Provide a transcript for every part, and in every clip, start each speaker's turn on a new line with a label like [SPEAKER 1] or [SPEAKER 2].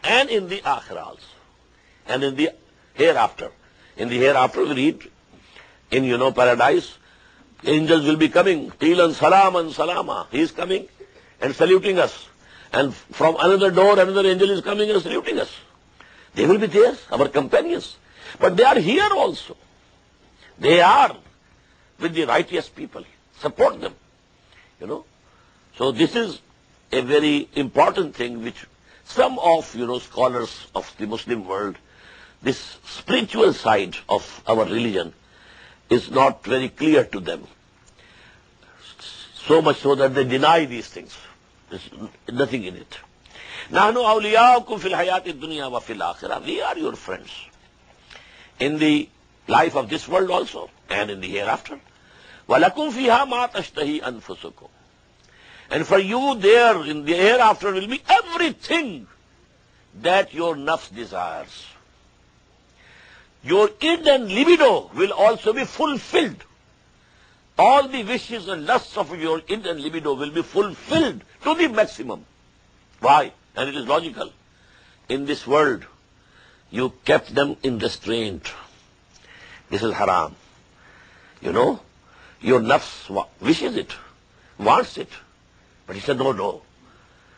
[SPEAKER 1] and in the akhirah also, and in the hereafter. In the hereafter we read in paradise, angels will be coming, Tilan Salaman Salama. He is coming and saluting us. And from another door, another angel is coming and saluting us. They will be there, our companions. But they are here also. They are with the righteous people. Support them. So this is a very important thing which some of, scholars of the Muslim world, this spiritual side of our religion is not very clear to them. So much so that they deny these things. There's nothing in it. نَحْنُ أَوْلِيَاؤُكُمْ فِي الْحَيَاةِ الدُّنْيَا وَفِي الْآخِرَةِ. We are your friends in the life of this world also and in the hereafter. وَلَكُمْ فِيهَا مَا تَشْتَهِي أَنفُسُكُمْ. And for you there in the hereafter will be everything that your nafs desires. Your id and libido will also be fulfilled. All the wishes and lusts of your id and libido will be fulfilled to the maximum. Why? And it is logical. In this world, you kept them in restraint. This is haram. Your nafs wishes it, wants it. But he said, no.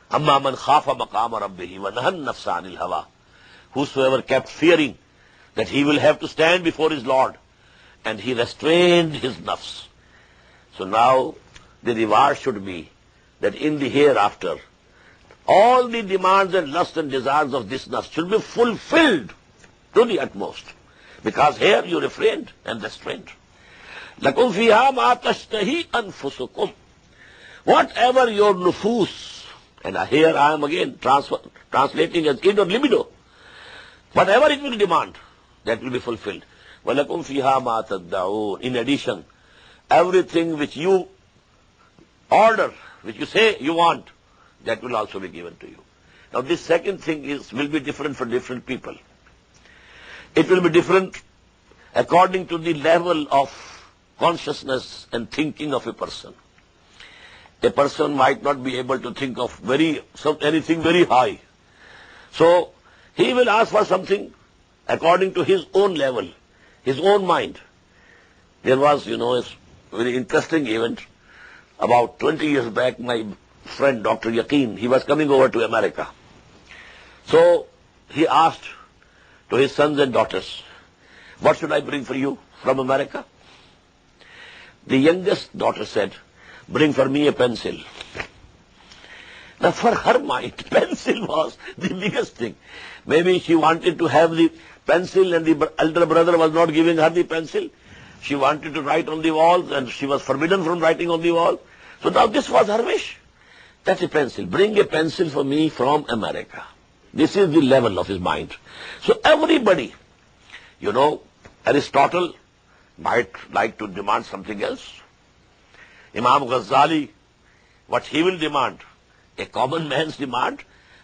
[SPEAKER 1] Amma man khafa maqama rabbihi wa nahan nafsa anil hawa. Whosoever kept fearing that he will have to stand before his Lord, and he restrained his nafs. So now the reward should be that in the hereafter, all the demands and lusts and desires of this nafs should be fulfilled to the utmost. Because here you refrained and restrained. لَكُمْ فِيهَا مَا تَشْتَهِي أَنفُسُكُمْ. Whatever your nufus, and here I am again translating as id or libido, whatever it will demand, that will be fulfilled. وَلَكُمْ فِيهَا مَا تَدَّعُونَ. In addition, everything which you order, which you say you want, that will also be given to you. Now this second thing will be different for different people. It will be different according to the level of consciousness and thinking of a person. A person might not be able to think of anything very high. So he will ask for something according to his own level, his own mind. There was, a very interesting event. About 20 years back, my friend, Dr. Yaqeen, he was coming over to America. So he asked to his sons and daughters, what should I bring for you from America? The youngest daughter said, bring for me a pencil. Now for her mind, pencil was the biggest thing. Maybe she wanted to have the pencil and the elder brother was not giving her the pencil. She wanted to write on the walls and she was forbidden from writing on the wall. So now this was her wish. That's a pencil. Bring a pencil for me from America. This is the level of his mind. So everybody, Aristotle might like to demand something else. Imam Ghazali, what he will demand, a common man's demand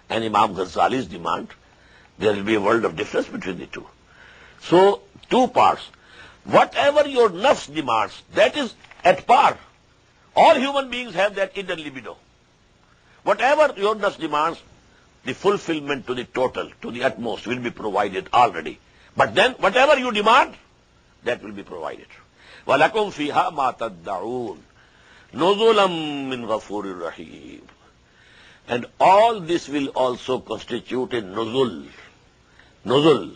[SPEAKER 1] and Imam Ghazali's demand, there will be a world of difference between the two. So, two parts. Whatever your nafs demands, that is at par. All human beings have that inner libido. Whatever your nafs demands, the fulfillment to the total, to the utmost will be provided already. But then, whatever you demand, that will be provided. وَلَكُمْ فِيهَا مَا تَدَّعُونَ نُزُلًا مِّن غَفُورٍ رَحِيمٍ. And all this will also constitute a nuzul. Nuzul.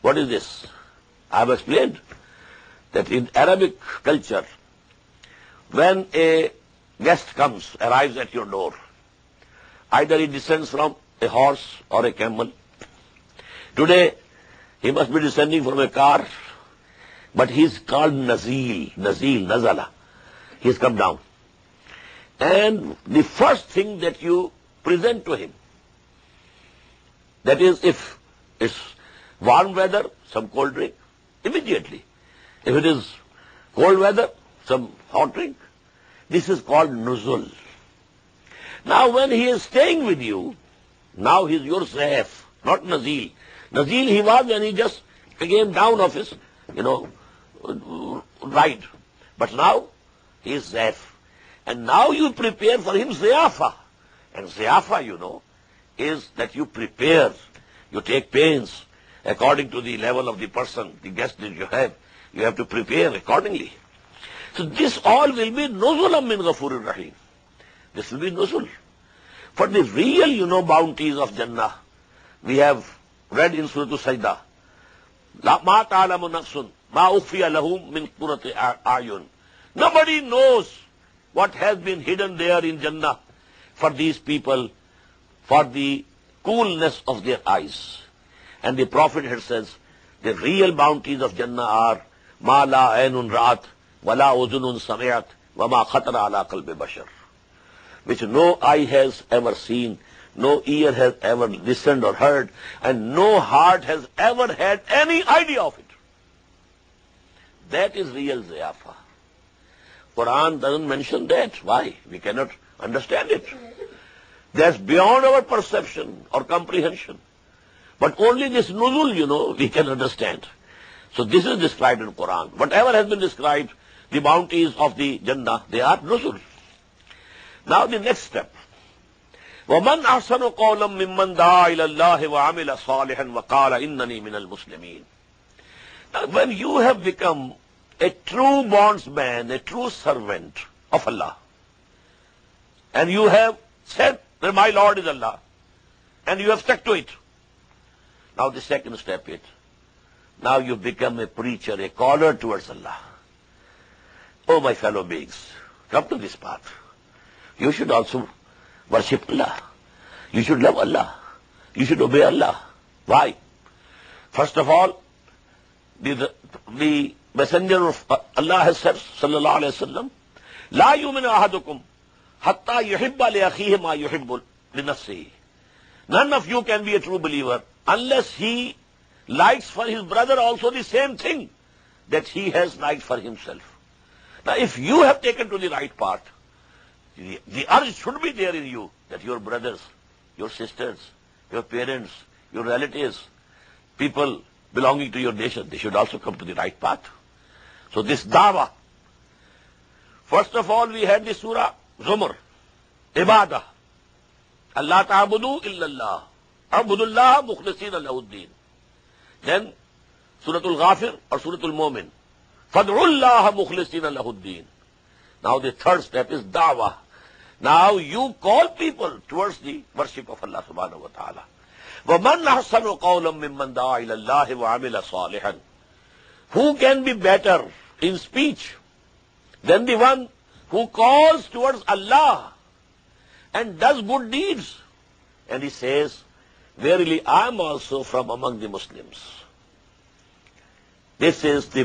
[SPEAKER 1] What is this? I have explained that in Arabic culture, when a guest arrives at your door, either he descends from a horse or a camel. Today, he must be descending from a car, but he is called Nazil, Nazala. He has come down. And the first thing that you present to him, that is, if it's warm weather, some cold drink, immediately. If it is cold weather, some hot drink. This is called nuzul. Now when he is staying with you, now he is your Zaif, not Nazil. Nazil he was when he just came down of his, ride. But now he is Zaif. And now you prepare for him Ziyafa. And Ziyafa, is that you prepare, you take pains according to the level of the person, the guest that you have to prepare accordingly. So this all will be nuzulam min ghafurir rahim. This will be nuzul. For the real, bounties of Jannah, we have read in Surah Sajdah, Ma ta'alamu nafsun, ma ukhfiya lahum min qurrati a'yun. Nobody knows what has been hidden there in Jannah for these people, for the coolness of their eyes. And the Prophet had says, the real bounties of Jannah are ma la aynun ra'at, wa la uzunun sami'at, wa ma khatara ala qalbi bashar, which no eye has ever seen, no ear has ever listened or heard, and no heart has ever had any idea of it. That is real ziyafa. Quran doesn't mention that. Why? We cannot understand it. That's beyond our perception or comprehension. But only this nuzul, we can understand. So this is described in Quran. Whatever has been described, the bounties of the Jannah, they are nuzul. Now the next step. وَمَنْ أَحْسَنُ قَوْلًا مِمَّنْ دَعَا إِلَى اللَّهِ وَعَمِلَ صَالِحًا وَقَالَ إِنَّنِي مِنَ الْمُسْلِمِينَ. Now when you have become a true bondsman, a true servant of Allah, and you have said that my Lord is Allah, and you have stuck to it, now the second step is, now you become a preacher, a caller towards Allah. Oh my fellow beings, come to this path. You should also worship Allah. You should love Allah. You should obey Allah. Why? First of all, the Messenger of Allah has said, sallallahu alayhi wa sallam, La yuminu ahadukum hatta yuhibba li akhihi ma yuhibbu li nafsihi. None of you can be a true believer unless he likes for his brother also the same thing that he has liked for himself. Now if you have taken to the right path, the urge should be there in you that your brothers, your sisters, your parents, your relatives, people belonging to your nation, they should also come to the right path. So this dawah, first of all we had the surah Zumar, Ibadah, Allah ta'budu illallah, abudullah mukhlisina lahuddin. Then Suratul Ghafir or Suratul Mu'min, Fad'ullaha mukhlisina lahuddin. Now the third step is dawah. Now you call people towards the worship of Allah subhanahu wa ta'ala. وَمَنْ أَحْسَنُ قَوْلًا مِمَّنْ دَعَا إِلَى اللَّهِ وَعَمِلَ صَالِحًا. Who can be better in speech than the one who calls towards Allah and does good deeds? And he says, verily I am also from among the Muslims. This is the